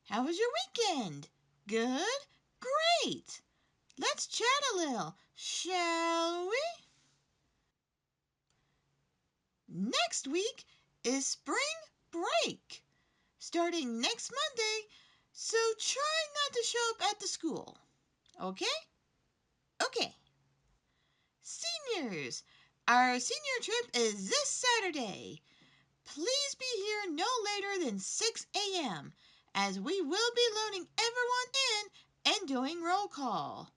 How was your weekend? Good? Great! Let's chat a little, shall we? Next week is spring break, starting next Monday, so try not to show up at the school. Okay? Okay. Seniors, our senior trip is this Saturday. Please be here no later than 6 a.m., as we will be loading everyone in and doing roll call.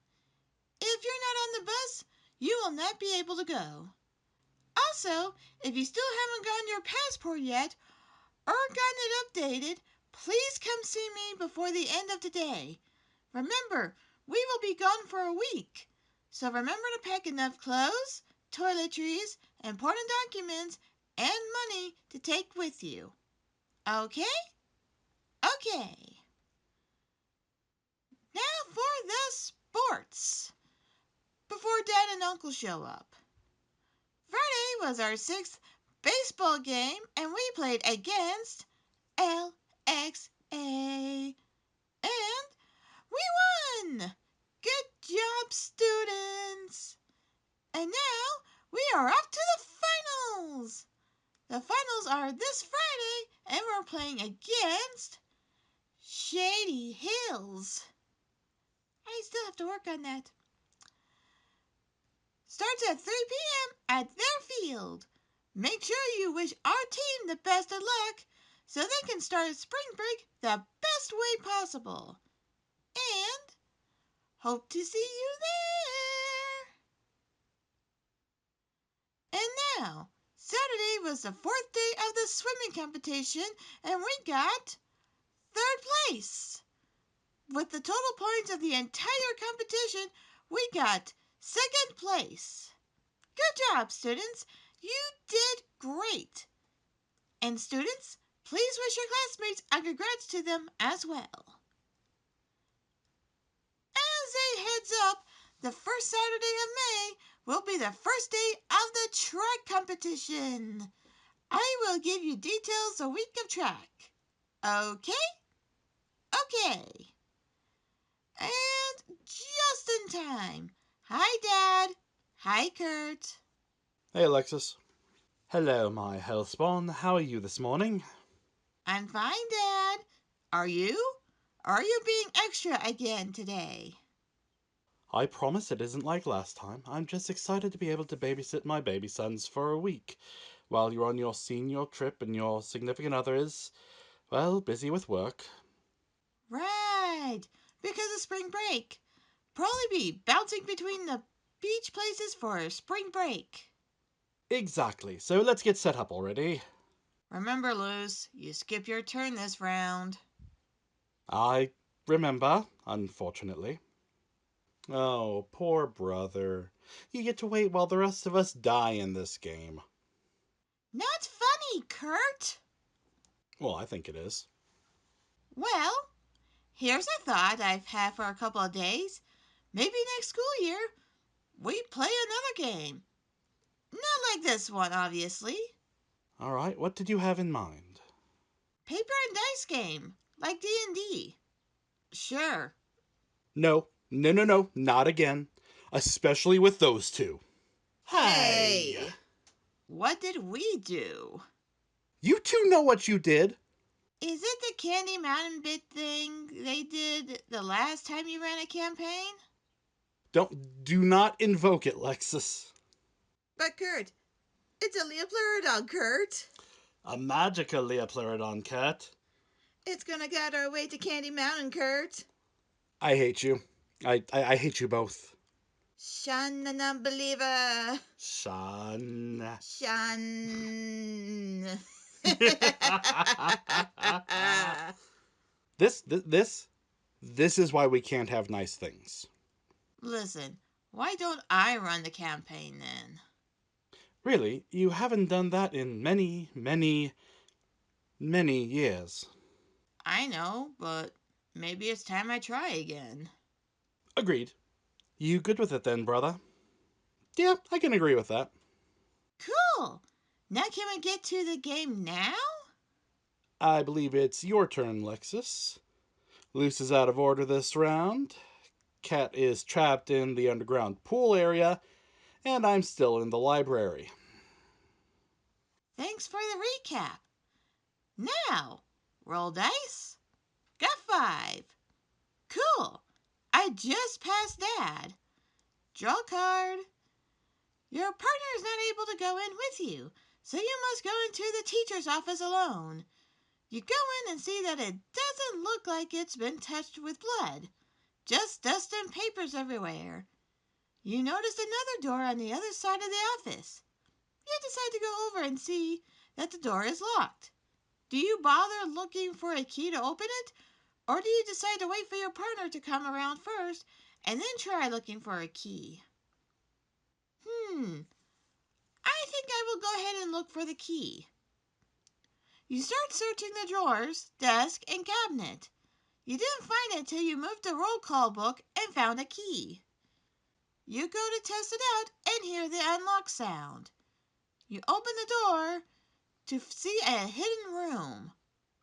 If you're not on the bus, you will not be able to go. Also, if you still haven't gotten your passport yet or gotten it updated, please come see me before the end of today. Remember, we will be gone for a week, so remember to pack enough clothes, toiletries, important documents, and money to take with you. Okay? Okay. Now for the sports, before Dad and Uncle show up. Friday was our sixth baseball game, and we played against LXA. And we won! Good job, students! And now we are off to the finals! The finals are this Friday, and we're playing against Shady Hills. I still have to work on that. Starts at 3 p.m. at their field. Make sure you wish our team the best of luck so they can start spring break the best way possible. And hope to see you there. And now, Saturday was the fourth day of the swimming competition, and we got third place. With the total points of the entire competition, we got second place. Good job, students. You did great. And students, please wish your classmates a congrats to them as well. As a heads up, the first Saturday of May will be the first day of the track competition. I will give you details the week of track. Okay? Okay. And just in time. Hi, Dad. Hi, Kurt. Hey, Alexis. Hello, my hellspawn. How are you this morning? I'm fine, Dad. Are you? Are you being extra again today? I promise it isn't like last time. I'm just excited to be able to babysit my baby sons for a week, while you're on your senior trip and your significant other is, well, busy with work. Right, because of spring break. Probably be bouncing between the beach places for spring break. Exactly, so let's get set up already. Remember, Luz, you skip your turn this round. I remember, unfortunately. Oh, poor brother. You get to wait while the rest of us die in this game. Not funny, Kurt. Well, I think it is. Well, here's a thought I've had for a couple of days. Maybe next school year, we play another game. Not like this one, obviously. All right, what did you have in mind? Paper and dice game, like D&D. Sure. No, no, no, no, not again. Especially with those two. Hey! What did we do? You two know what you did. Is it the Candy Mountain bit thing they did the last time you ran a campaign? Do not invoke it, Lexus. But Kurt, it's a Leopleurodon, Kurt. A magical Leopleurodon cat. It's gonna guide our way to Candy Mountain, Kurt. I hate you. I hate you both. Shun an unbeliever. Son. Shun. This is why we can't have nice things. Listen, why don't I run the campaign then? Really, you haven't done that in many, many, many years. I know, but maybe it's time I try again. Agreed. You good with it then, brother? Yeah, I can agree with that. Cool! Now can we get to the game now? I believe it's your turn, Lexus. Loose is out of order this round. Cat is trapped in the underground pool area, and I'm still in the library. Thanks for the recap. Now, roll dice. Got 5. Cool. I just passed Dad. Draw a card. Your partner is not able to go in with you, so you must go into the teacher's office alone. You go in and see that it doesn't look like it's been touched with blood. Just dust and papers everywhere. You notice another door on the other side of the office. You decide to go over and see that the door is locked. Do you bother looking for a key to open it, or do you decide to wait for your partner to come around first and then try looking for a key? I think I will go ahead and look for the key. You start searching the drawers, desk, and cabinet. You didn't find it till you moved the roll call book and found a key. You go to test it out and hear the unlock sound. You open the door to see a hidden room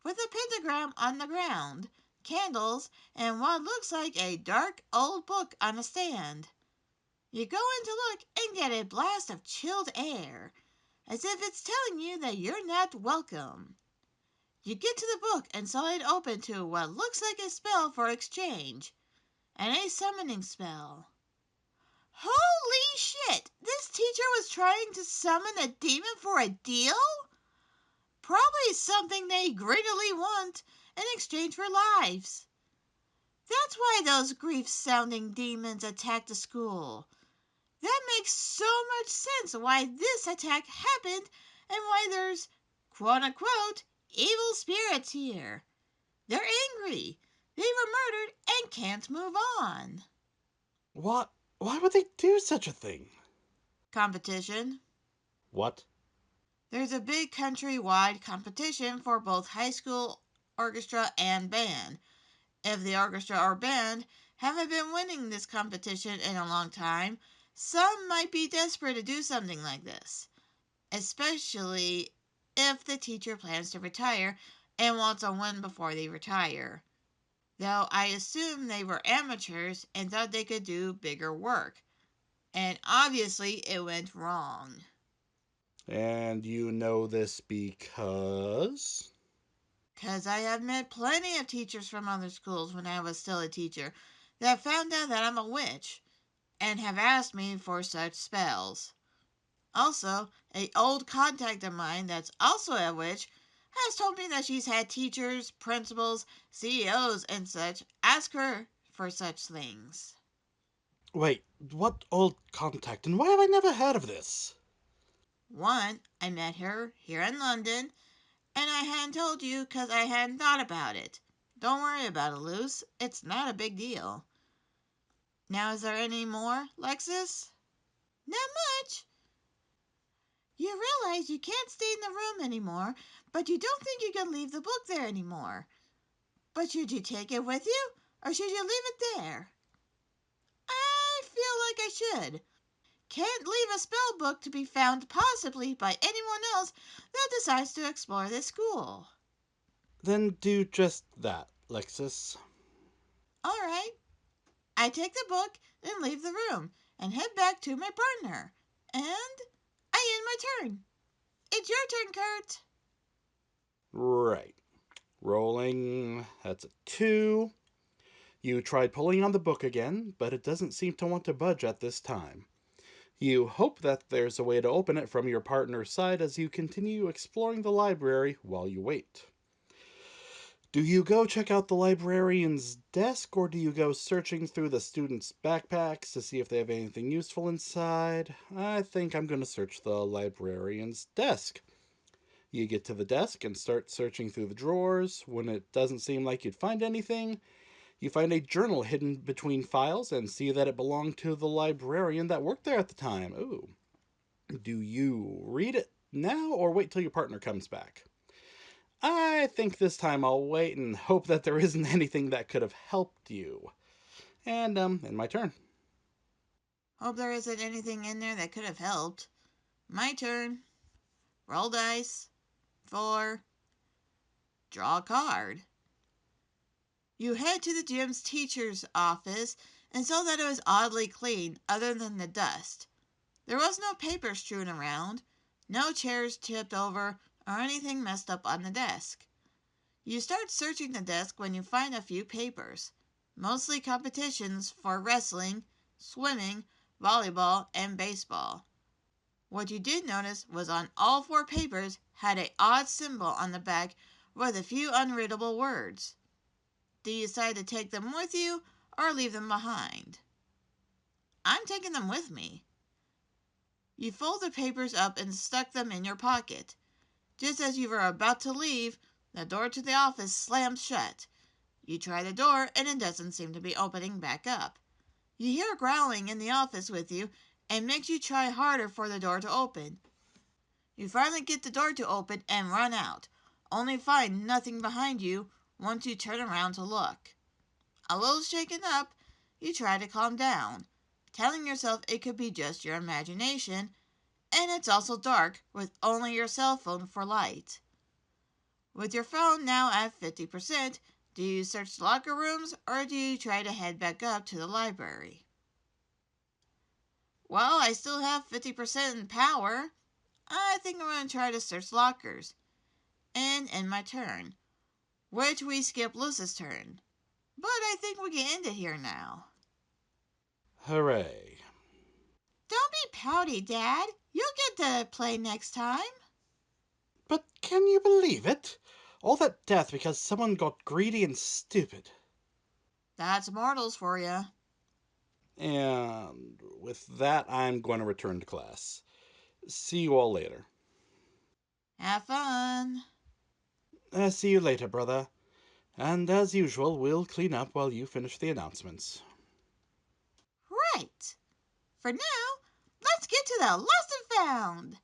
with a pentagram on the ground, candles, and what looks like a dark old book on a stand. You go in to look and get a blast of chilled air, as if it's telling you that you're not welcome. You get to the book and saw it open to what looks like a spell for exchange, and a summoning spell. Holy shit! This teacher was trying to summon a demon for a deal? Probably something they greedily want in exchange for lives. That's why those grief-sounding demons attacked the school. That makes so much sense why this attack happened and why there's quote-unquote evil spirits here. They're angry. They were murdered and can't move on. What? Why would they do such a thing? Competition. What? There's a big countrywide competition for both high school orchestra and band. If the orchestra or band haven't been winning this competition in a long time, some might be desperate to do something like this, especially if the teacher plans to retire and wants a win before they retire. Though I assume they were amateurs and thought they could do bigger work. And obviously it went wrong. And you know this because? 'Cause I have met plenty of teachers from other schools when I was still a teacher that found out that I'm a witch and have asked me for such spells. Also, a old contact of mine that's also a witch has told me that she's had teachers, principals, CEOs, and such ask her for such things. Wait, what old contact, and why have I never heard of this? One, I met her here in London, and I hadn't told you 'cause I hadn't thought about it. Don't worry about it, Luce. It's not a big deal. Now, is there any more, Lexus? Not much. You realize you can't stay in the room anymore, but you don't think you can leave the book there anymore. But should you take it with you, or should you leave it there? I feel like I should. Can't leave a spell book to be found possibly by anyone else that decides to explore this school. Then do just that, Lexus. All right. I take the book and leave the room and head back to my partner. And I end my turn. It's your turn, Kurt. Right. Rolling. That's a 2. You tried pulling on the book again, but it doesn't seem to want to budge at this time. You hope that there's a way to open it from your partner's side as you continue exploring the library while you wait. Do you go check out the librarian's desk, or do you go searching through the students' backpacks to see if they have anything useful inside? I think I'm going to search the librarian's desk. You get to the desk and start searching through the drawers. When it doesn't seem like you'd find anything, you find a journal hidden between files and see that it belonged to the librarian that worked there at the time. Ooh. Do you read it now or wait till your partner comes back? I think this time I'll wait and hope that there isn't anything that could have helped you. And, in my turn. Hope there isn't anything in there that could have helped. My turn. Roll dice. 4. Draw a card. You head to the gym's teacher's office and saw that it was oddly clean other than the dust. There was no paper strewn around, no chairs tipped over, or anything messed up on the desk. You start searching the desk when you find a few papers, mostly competitions for wrestling, swimming, volleyball, and baseball. What you did notice was on all 4 papers had a odd symbol on the back with a few unreadable words. Do you decide to take them with you or leave them behind? I'm taking them with me. You fold the papers up and stuck them in your pocket. Just as you were about to leave, the door to the office slams shut. You try the door and it doesn't seem to be opening back up. You hear growling in the office with you and makes you try harder for the door to open. You finally get the door to open and run out, only find nothing behind you once you turn around to look. A little shaken up, you try to calm down, telling yourself it could be just your imagination, and it's also dark with only your cell phone for light. With your phone now at 50%, do you search locker rooms or do you try to head back up to the library? Well, I still have 50% in power. I think I'm going to try to search lockers. And end my turn, which we skip Luce's turn. But I think we can end it here now. Hooray. Don't be pouty, Dad. You'll get to play next time. But can you believe it? All that death because someone got greedy and stupid. That's mortals for you. And with that, I'm going to return to class. See you all later. Have fun. See you later, brother. And as usual, we'll clean up while you finish the announcements. Right. For now, let's get to the lost and found.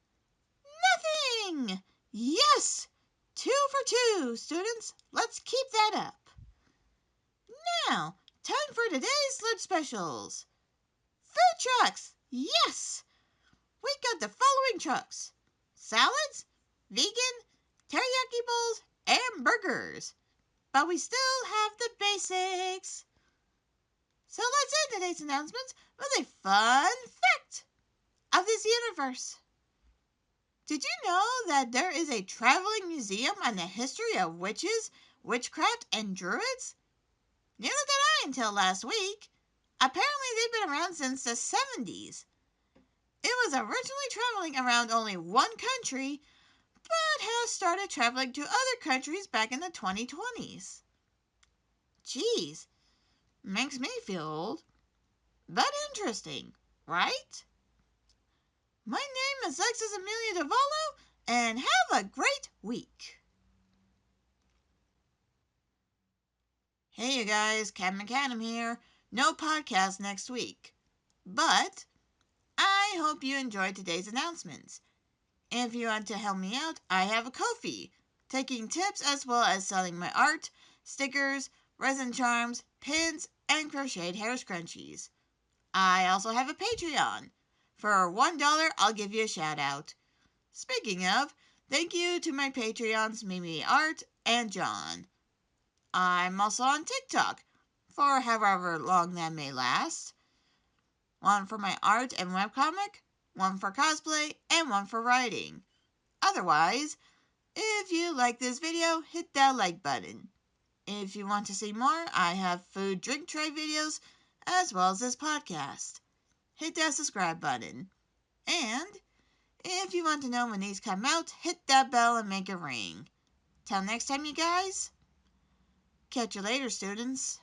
Nothing! Yes! 2 for 2, students. Let's keep that up. Now, time for today's lunch specials. Food trucks! Yes! We got the following trucks: salads, vegan, teriyaki bowls, and burgers. But we still have the basics. So let's end today's announcements with a fun fact of this universe. Did you know that there is a traveling museum on the history of witches, witchcraft, and druids? Neither did I until last week. Apparently, they've been around since the 70s. It was originally traveling around only one country, but has started traveling to other countries back in the 2020s. Geez, makes me feel old, but interesting, right? My name is Alexis Amelia Davallo, and have a great week. Hey you guys, KattMcAdam here. No podcast next week, but I hope you enjoyed today's announcements. If you want to help me out, I have a Ko-fi, taking tips as well as selling my art, stickers, resin charms, pins, and crocheted hair scrunchies. I also have a Patreon. For $1, I'll give you a shout out. Speaking of, thank you to my Patreons Mimi Art and John. I'm also on TikTok, for however long that may last. One for my art and webcomic, one for cosplay, and one for writing. Otherwise, if you like this video, hit that like button. If you want to see more, I have food drink tray videos, as well as this podcast. Hit that subscribe button. And if you want to know when these come out, hit that bell and make it ring. Till next time, you guys. Catch you later, students.